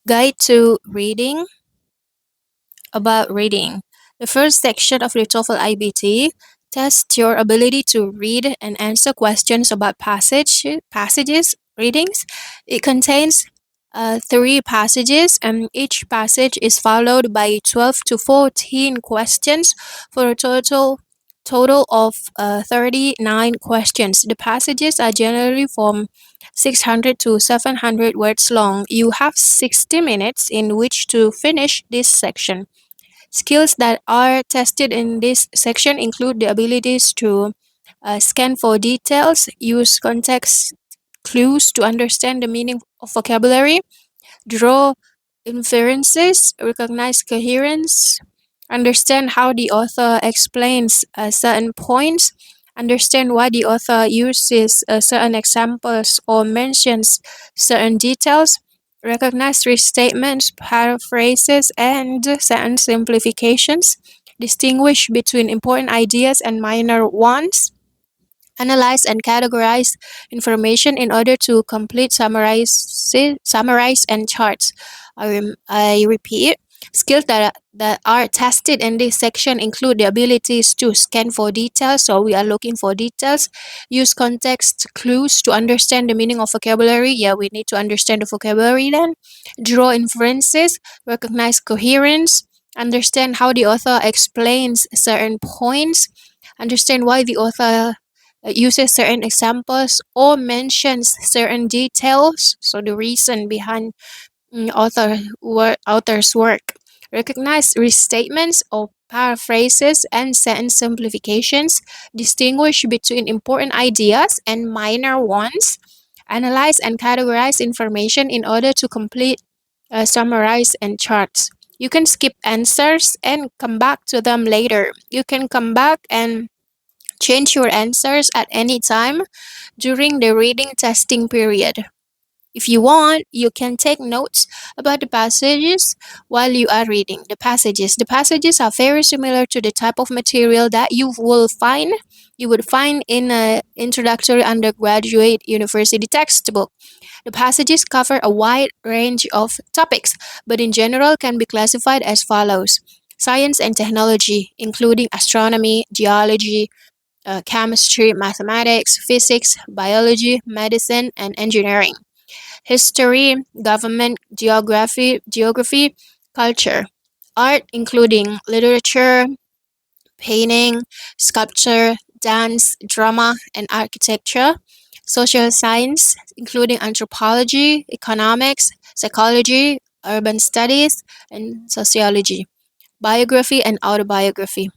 Guide to Reading. About reading. The first section of the TOEFL iBT tests your ability to read and answer questions about passages, readings. It contains three passages, and each passage is followed by 12 to 14 questions for a total of 39 questions. The passages are generally from 600 to 700 words long. You have 60 minutes in which to finish this section. Skills that are tested in this section include the abilities to scan for details, use context clues to understand the meaning of vocabulary, draw inferences, recognize coherence, understand how the author explains certain points, understand why the author uses certain examples or mentions certain details, recognize restatements, paraphrases, and sentence simplifications, distinguish between important ideas and minor ones, analyze and categorize information in order to complete summarize and charts. I repeat, skills that are tested in this section include the abilities to scan for details, so we are looking for details, use context clues to understand the meaning of vocabulary, yeah, we need to understand the vocabulary then, draw inferences, recognize coherence, understand how the author explains certain points, understand why the author uses certain examples or mentions certain details, so the reason behind author's work. Recognize restatements or paraphrases and sentence simplifications. Distinguish between important ideas and minor ones. Analyze and categorize information in order to complete, summarize, and charts. You can skip answers and come back to them later. You can come back and change your answers at any time during the reading testing period. If you want, you can take notes about the passages while you are reading the passages. The passages are very similar to the type of material that you would find in an introductory undergraduate university textbook. The passages cover a wide range of topics, but in general can be classified as follows: science and technology, including astronomy, geology, chemistry, mathematics, physics, biology, medicine, and engineering; history, government, geography, culture; art, including literature, painting, sculpture, dance, drama, and architecture; social science, including anthropology, economics, psychology, urban studies, and sociology; biography and autobiography;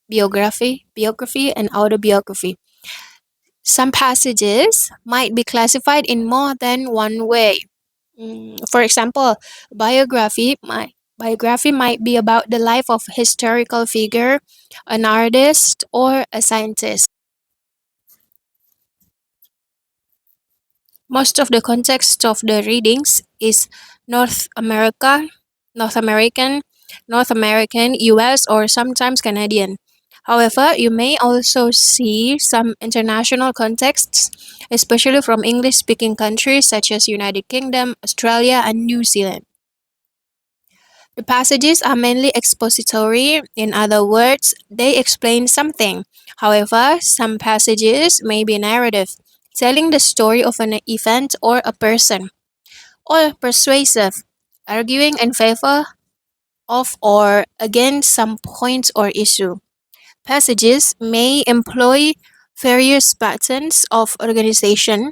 biography, and autobiography. Some passages might be classified in more than one way. For example, biography might be about the life of a historical figure, an artist, or a scientist. Most of the context of the readings is North America, North American, North American, US, or sometimes Canadian. However, you may also see some international contexts, especially from English speaking countries such as United Kingdom, Australia, and New Zealand. The passages are mainly expository; in other words, they explain something. However, some passages may be narrative, telling the story of an event or a person, or persuasive, arguing in favor of or against some point or issue. Passages may employ various patterns of organization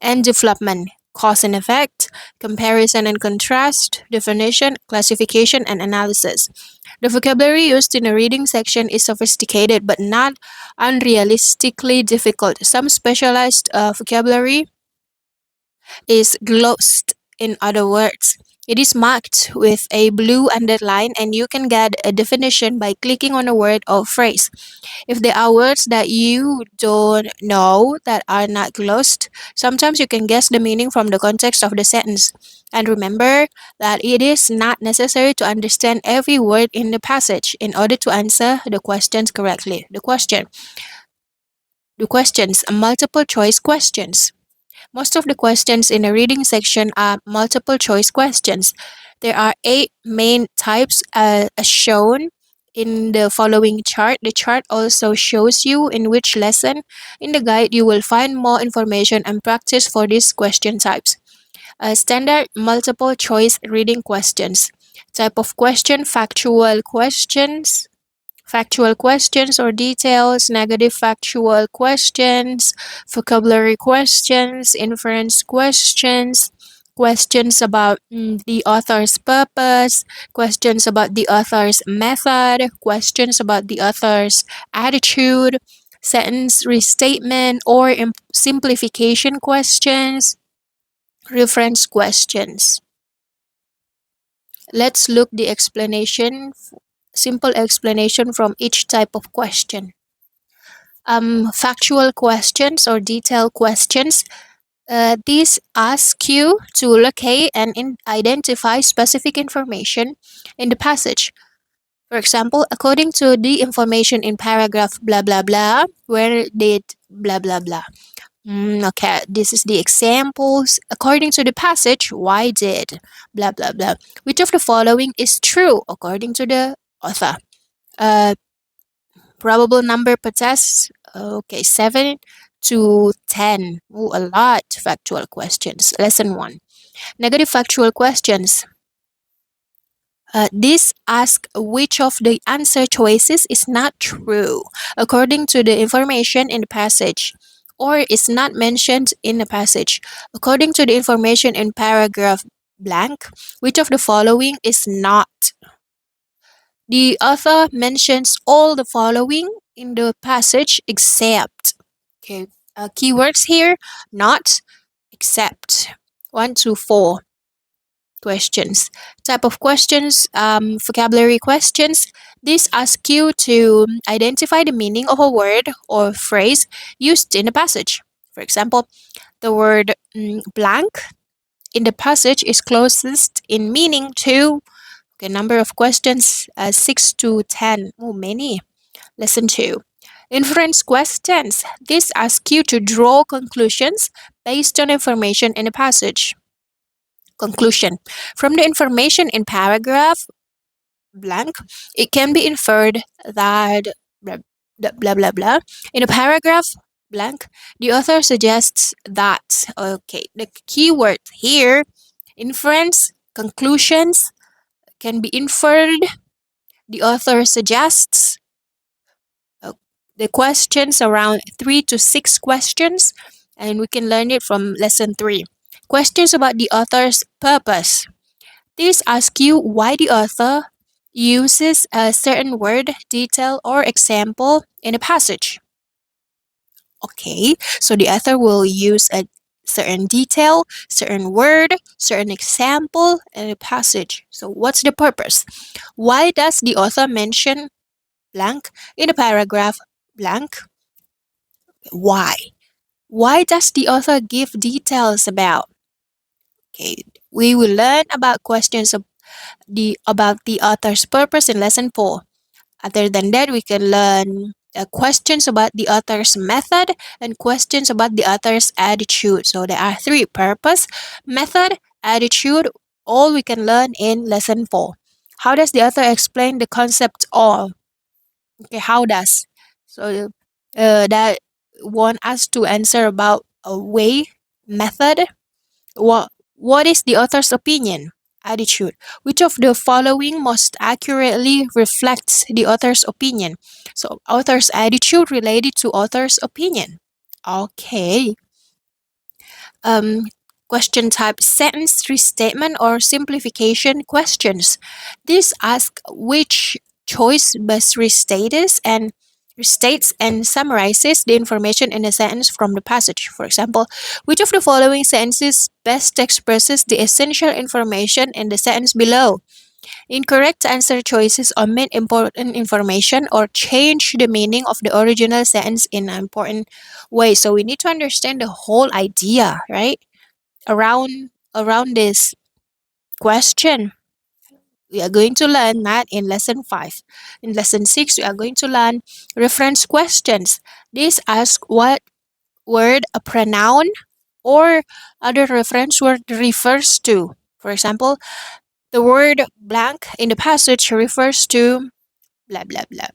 and development: cause and effect, comparison and contrast, definition, classification, and analysis. The vocabulary used in the reading section is sophisticated but not unrealistically difficult. Some specialized vocabulary is glossed, in other words. It is marked with a blue underline, and you can get a definition by clicking on a word or phrase. If there are words that you don't know that are not glossed, sometimes you can guess the meaning from the context of the sentence. And remember that it is not necessary to understand every word in the passage in order to answer the questions correctly. The questions are multiple choice questions. Most of the questions in the reading section are multiple choice questions. There are 8 main types as shown in the following chart. The chart also shows you in which lesson in the guide you will find more information and practice for these question types. Standard multiple choice reading questions. Type of question: factual questions or details, negative factual questions, vocabulary questions, inference questions, questions about the author's purpose, questions about the author's method, questions about the author's attitude, sentence restatement or simplification questions, reference questions. Let's look the simple explanation from each type of question. Factual questions or detailed questions. These ask you to locate and identify specific information in the passage. For example, according to the information in paragraph blah blah blah, where did blah blah blah? Okay, this is the examples. According to the passage, why did blah blah blah? Which of the following is true according to the author? Uh, Probable number per test. Okay, 7 to 10. Ooh, a lot. Factual questions. Lesson 1. Negative factual questions. This ask which of the answer choices is not true according to the information in the passage or is not mentioned in the passage. According to the information in paragraph blank, which of the following is not? The author mentions all the following in the passage except. Okay, keywords here: not, except. 1 to 4 questions. Type of questions: vocabulary questions. These ask you to identify the meaning of a word or phrase used in the passage. For example, the word blank in the passage is closest in meaning to. Okay, number of questions: 6 to 10. Oh, many. Lesson 2. Inference questions. This asks you to draw conclusions based on information in the passage. Conclusion. From the information in paragraph blank, it can be inferred that blah blah blah blah. In a paragraph blank, the author suggests that. Okay, the keyword here: inference, conclusions can be inferred. The author suggests. The questions around 3 to 6 questions, and we can learn it from lesson 3. Questions about the author's purpose. These ask you why the author uses a certain word, detail, or example in a passage. Okay, so the author will use a certain detail, certain word, certain example in a passage. So what's the purpose? Why does the author mention blank in a paragraph blank? Why? Why does the author give details about? Okay, we will learn about questions about the author's purpose in lesson 4. Other than that, we can learn questions about the author's method and questions about the author's attitude. So there are 3: purpose, method, attitude. All we can learn in lesson 4. How does the author explain the concept of? Okay, how does? So that want us to answer about a way, method. What is the author's opinion? Attitude. Which of the following most accurately reflects the author's opinion? So author's attitude related to author's opinion. Okay. um, Question type: sentence restatement or simplification questions. These ask which choice best restates and summarizes the information in a sentence from the passage. For example, which of the following sentences best expresses the essential information in the sentence below? Incorrect answer choices omit important information or change the meaning of the original sentence in an important way. So we need to understand the whole idea, right? Around this question. We are going to learn that in lesson 5. In lesson 6, we are going to learn reference questions. These ask what word, a pronoun, or other reference word refers to. For example, the word blank in the passage refers to blah blah blah.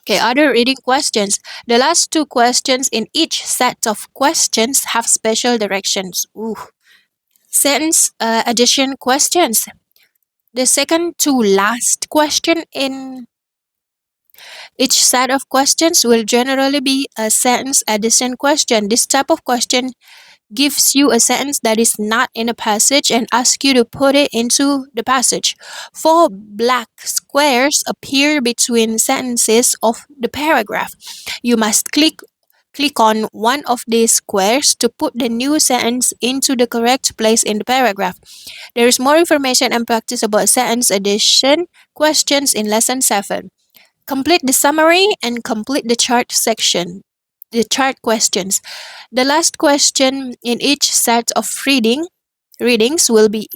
Okay, other reading questions. The last two questions in each set of questions have special directions. Ooh. Sentence addition questions. The second to last question in each set of questions will generally be a sentence addition question. This type of question gives you a sentence that is not in a passage and asks you to put it into the passage. Four black squares appear between sentences of the paragraph. You must click on one of these squares to put the new sentence into the correct place in the paragraph. There is more information and practice about sentence addition questions in lesson 7. Complete the summary and complete the chart section. The chart questions. The last question in each set of readings will be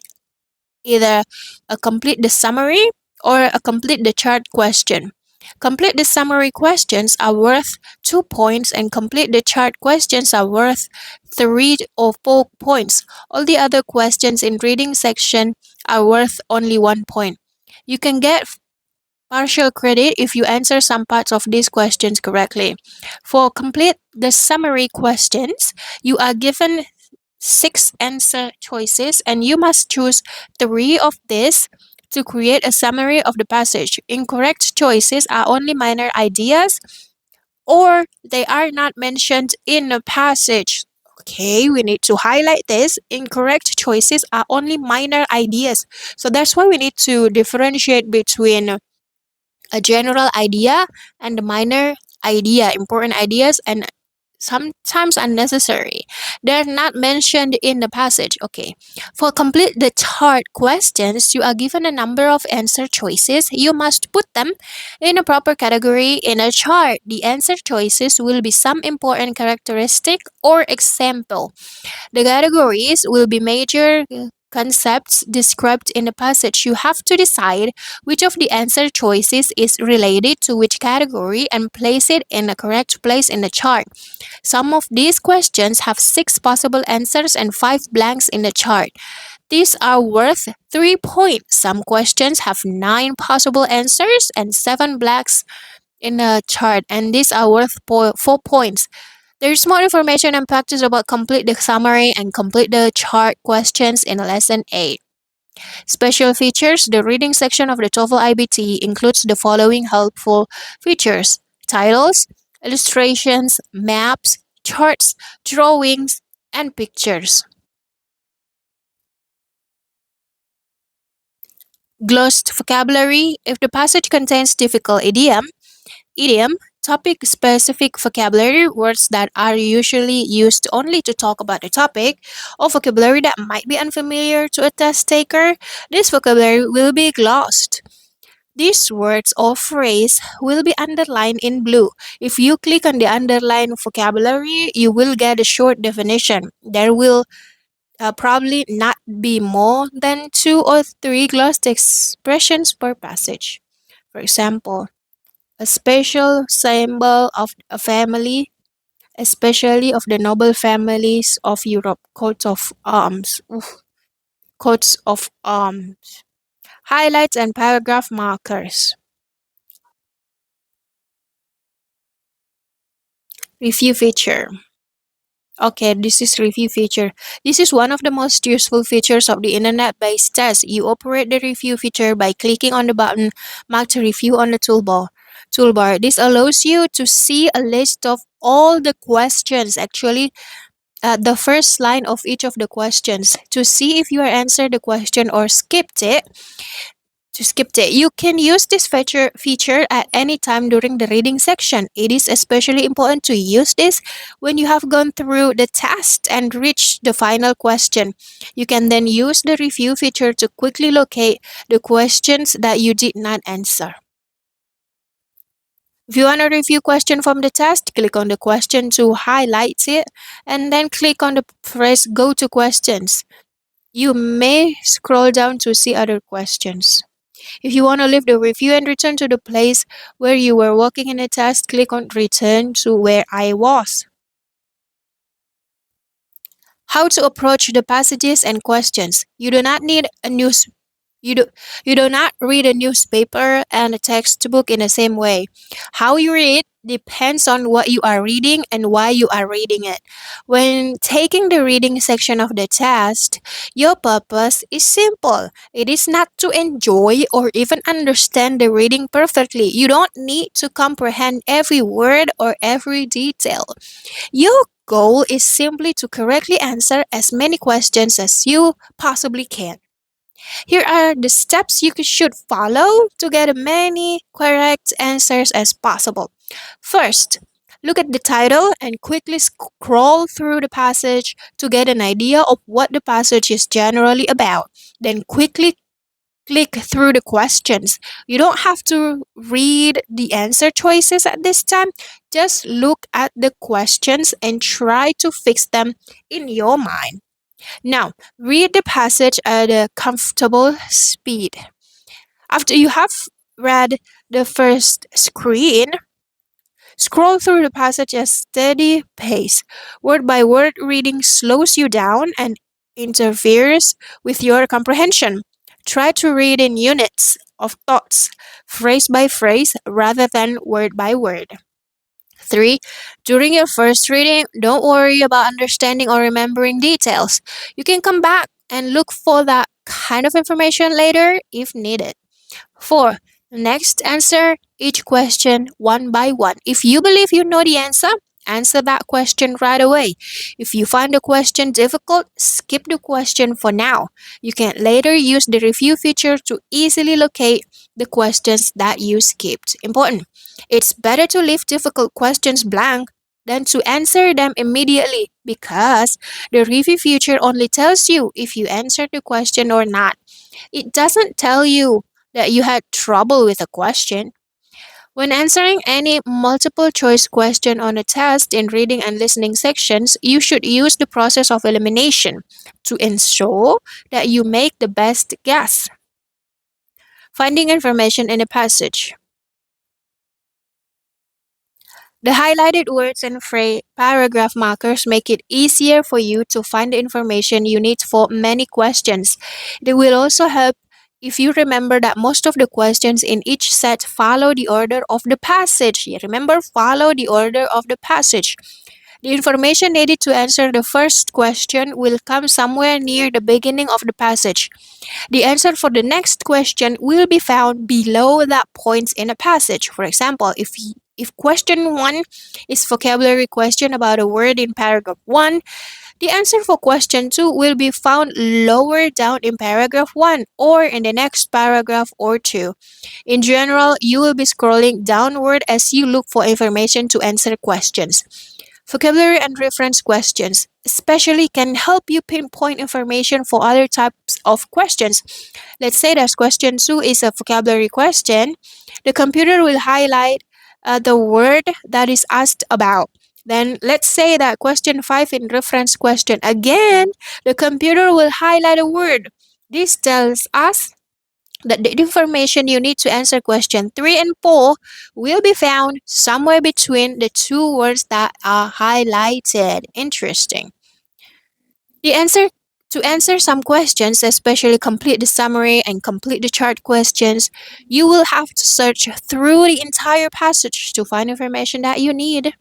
either a complete the summary or a complete the chart question. Complete the summary questions are worth 2 points and complete the chart questions are worth 3 or 4 points. All the other questions in reading section are worth only 1 point. You can get partial credit if you answer some parts of these questions correctly. For complete the summary questions, you are given 6 answer choices and you must choose 3 of these to create a summary of the passage. Incorrect choices are only minor ideas or they are not mentioned in the passage. Okay, we need to highlight this. Incorrect choices are only minor ideas. So that's why we need to differentiate between a general idea and a minor idea, important ideas, and sometimes unnecessary. They're not mentioned in the passage. Okay. For complete the chart questions, you are given a number of answer choices. You must put them in a proper category in a chart. The answer choices will be some important characteristic or example. The categories will be major concepts described in the passage. You have to decide which of the answer choices is related to which category and place it in the correct place in the chart. Some of these questions have 6 possible answers and 5 blanks in the chart. These are worth 3 points. Some questions have 9 possible answers and 7 blanks in the chart, and these are worth 4 points. There is more information and practice about complete the summary and complete the chart questions in lesson 8. Special features. The reading section of the TOEFL iBT includes the following helpful features: titles, illustrations, maps, charts, drawings, and pictures. Glossed vocabulary. If the passage contains difficult idiom, topic specific vocabulary, words that are usually used only to talk about a topic, or vocabulary that might be unfamiliar to a test taker, this vocabulary will be glossed. These words or phrase will be underlined in blue. If you click on the underlined vocabulary, you will get a short definition. There will probably not be more than 2 or 3 glossed expressions per passage. For example, a special symbol of a family, especially of the noble families of Europe, coats of arms. Oof. Coats of arms. Highlights and paragraph markers. Review feature. Okay, this is review feature. This is one of the most useful features of the internet-based test. You operate the review feature by clicking on the button marked review on the toolbar. This allows you to see a list of all the questions, actually the first line of each of the questions, to see if you answered the question or skipped it. You can use this feature at any time during the reading section. It is especially important to use this when you have gone through the test and reached the final question. You can then use the review feature to quickly locate the questions that you did not answer. If you want to review question from the test, click on the question to highlight it and then click on the phrase go to questions. You may scroll down to see other questions. If you want to leave the review and return to the place where you were working in the test, click on return to where I was. How to approach the passages and questions. You do not need a news you do you do not read a newspaper and a textbook in the same way. How you read depends on what you are reading and why you are reading it. When taking the reading section of the test, your purpose is simple. It is not to enjoy or even understand the reading perfectly. You don't need to comprehend every word or every detail. Your goal is simply to correctly answer as many questions as you possibly can. Here are the steps you should follow to get as many correct answers as possible. First, look at the title and quickly scroll through the passage to get an idea of what the passage is generally about. Then quickly click through the questions. You don't have to read the answer choices at this time. Just look at the questions and try to fix them in your mind. Now, read the passage at a comfortable speed. After you have read the first screen, scroll through the passage at steady pace. Word by word reading slows you down and interferes with your comprehension. Try to read in units of thoughts, phrase by phrase, rather than word by word. 3. During your first reading, don't worry about understanding or remembering details. You can come back and look for that kind of information later if needed. 4. Next, answer each question one by one. If you believe you know the answer, answer that question right away. If you find the question difficult, skip the question for now. You can later use the review feature to easily locate the questions that you skipped. Important. It's better to leave difficult questions blank than to answer them immediately because the review feature only tells you if you answered the question or not. It doesn't tell you that you had trouble with a question. When answering any multiple choice question on a test in reading and listening sections, you should use the process of elimination to ensure that you make the best guess. Finding information in a passage. The highlighted words and paragraph markers make it easier for you to find the information you need for many questions. They will also help if you remember that most of the questions in each set follow the order of the passage. You remember, follow the order of the passage. The information needed to answer the first question will come somewhere near the beginning of the passage. The answer for the next question will be found below that point in a passage. For example, if question 1 is vocabulary question about a word in paragraph 1, the answer for question 2 will be found lower down in paragraph 1 or in the next paragraph or 2. In general, you will be scrolling downward as you look for information to answer questions. Vocabulary and reference questions especially can help you pinpoint information for other types of questions. Let's say that question 2 is a vocabulary question. The computer will highlight the word that is asked about. Then let's say that question 5 in reference question. Again, the computer will highlight a word. This tells us that the information you need to answer question 3 and 4 will be found somewhere between the two words that are highlighted. Interesting. The answer To answer some questions, especially complete the summary and complete the chart questions, you will have to search through the entire passage to find information that you need.